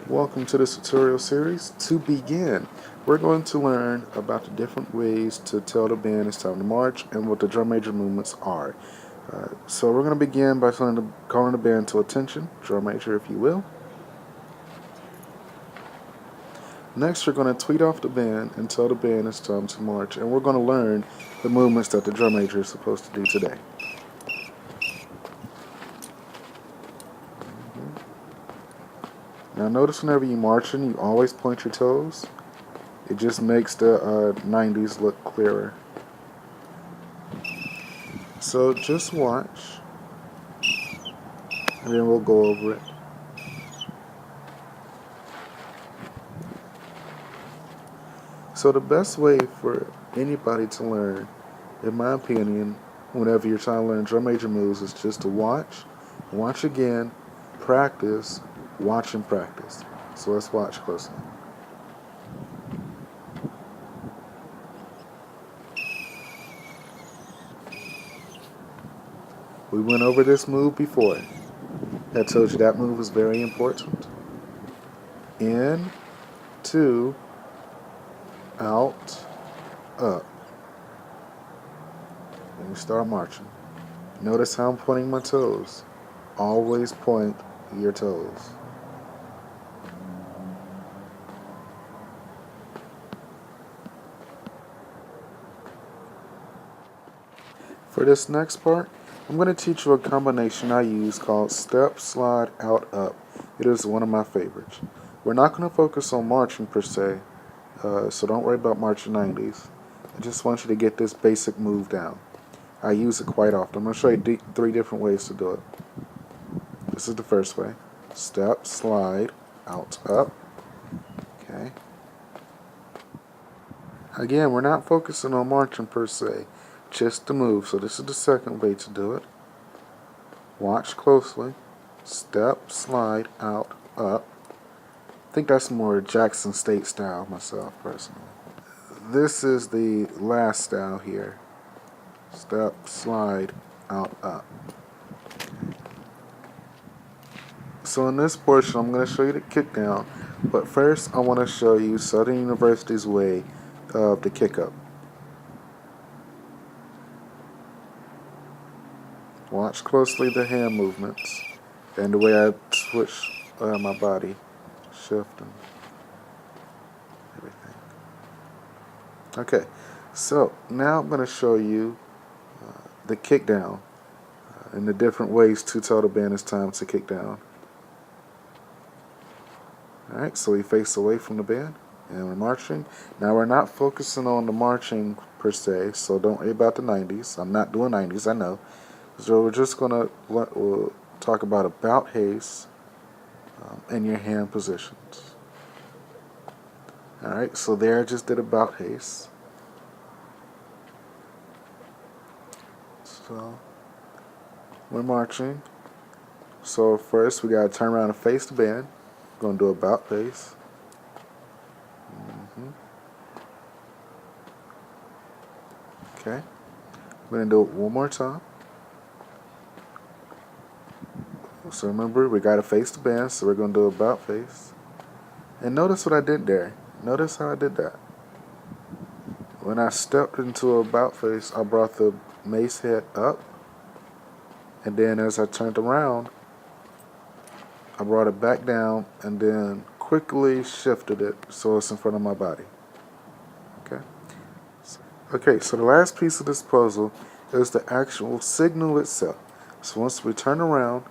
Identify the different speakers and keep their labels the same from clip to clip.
Speaker 1: Welcome to this tutorial series. To begin, we're going to learn about the different ways to tell the band it's time to march and what the drum major movements are. So we're going to begin by calling the band to attention, drum major if you will. Next, we're going to tweet off the band and tell the band it's time to march, and we're going to learn the movements that the drum major is supposed to do today. Now notice whenever you're marching, you always point your toes. It just makes the 90s look clearer. So just watch, and then we'll go over it. So the best way for anybody to learn, in my opinion, whenever you're trying to learn drum major moves, is just to watch again, practice, watch and practice. So let's watch closely. We went over this move before. I told you that move was very important. In, two, out, up. And we start marching. Notice how I'm pointing my toes. Always point your toes. For this next part, I'm going to teach you a combination I use called step, slide, out, up. It is one of my favorites. We're not going to focus on marching per se, so don't worry about marching 90s. I just want you to get this basic move down. I use it quite often. I'm going to show you three different ways to do it. This is the first way. Step, slide, out, up. Okay. Again, we're not focusing on marching per se, just the move. So this is the second way to do it. Watch closely. Step, slide, out, up. I think that's more Jackson State style myself, personally. This is the last style here. Step, slide, out, up. So in this portion, I'm going to show you the kick down. But first, I want to show you Southern University's way of the kick up. Watch closely the hand movements and the way I switch my body, shifting everything. Okay, so now I'm going to show you the kick down and the different ways to tell the band it's time to kick down. Alright, so we face away from the band and we're marching. Now we're not focusing on the marching per se, so don't worry about the 90s. I'm not doing 90s, I know. So we're just going to we'll talk about haste and your hand positions. Alright, so there I just did about haste. So we're marching. So first we got to turn around and face the band. We're going to do about face. Okay. We're going to do it one more time. So remember, we got to face the band, so we're going to do about face. And notice what I did there. Notice how I did that. When I stepped into about face, I brought the mace head up. And then as I turned around, I brought it back down and then quickly shifted it so it's in front of my body. Okay, so the last piece of this puzzle is the actual signal itself. So once we turn around,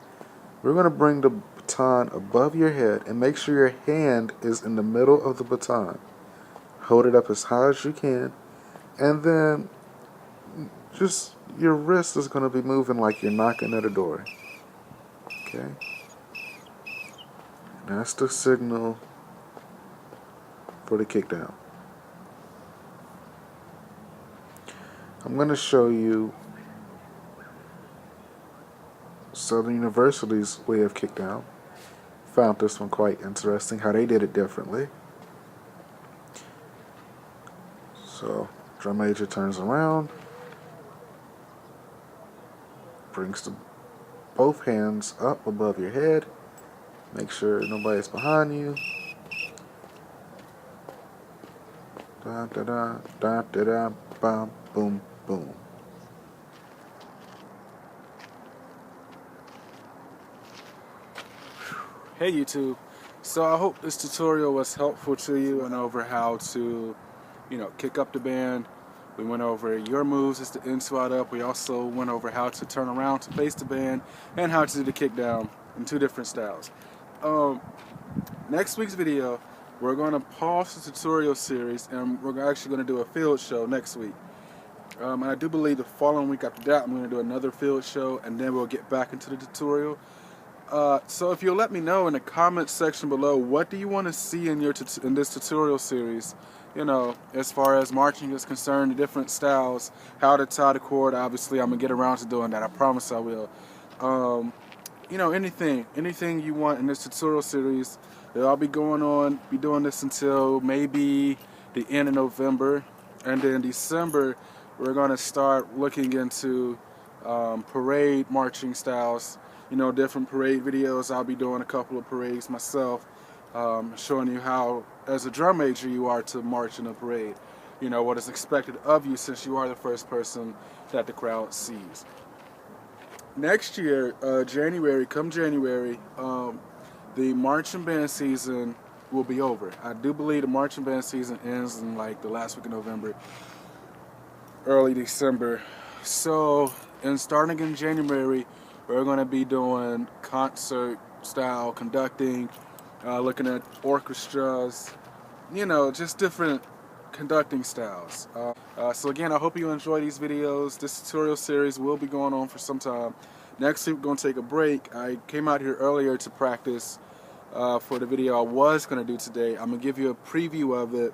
Speaker 1: we're going to bring the baton above your head and make sure your hand is in the middle of the baton. Hold it up as high as you can, and then just your wrist is going to be moving like you're knocking at a door. Okay? And that's the signal for the kick down. I'm going to show you Southern University's way of kick down. Found this one quite interesting, how they did it differently. So, drum major turns around, brings both hands up above your head, Make sure nobody's behind you. Da da da da da da, bam, boom, boom.
Speaker 2: Hey YouTube, so I hope this tutorial was helpful to you. We went over how to, kick up the band. We went over your moves as the in swat up. We also went over how to turn around to face the band and how to do the kick down in 2 different styles. Next week's video, we're going to pause the tutorial series and we're actually going to do a field show next week. And I do believe the following week after that, I'm going to do another field show and then we'll get back into the tutorial. So if you'll let me know in the comments section below, what do you want to see in this tutorial series? As far as marching is concerned, the different styles, how to tie the cord. Obviously, I'm gonna get around to doing that. I promise I will. Anything you want in this tutorial series. I'll be doing this until maybe the end of November, and then December we're gonna start looking into parade marching styles. Different parade videos. I'll be doing a couple of parades myself, showing you how, as a drum major, you are to march in a parade. What is expected of you since you are the first person that the crowd sees. Next year, January, the marching band season will be over. I do believe the marching band season ends in like the last week of November, early December. So, starting in January, we're going to be doing concert style conducting, looking at orchestras, just different conducting styles. So again, I hope you enjoy these videos. This tutorial series will be going on for some time. Next week we're going to take a break. I came out here earlier to practice for the video I was going to do today. I'm going to give you a preview of it,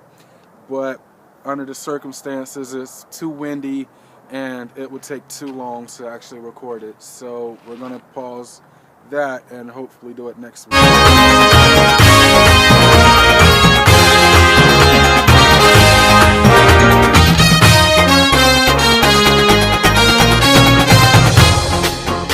Speaker 2: but under the circumstances it's too windy and it would take too long to actually record it. So we're going to pause that and hopefully do it next week.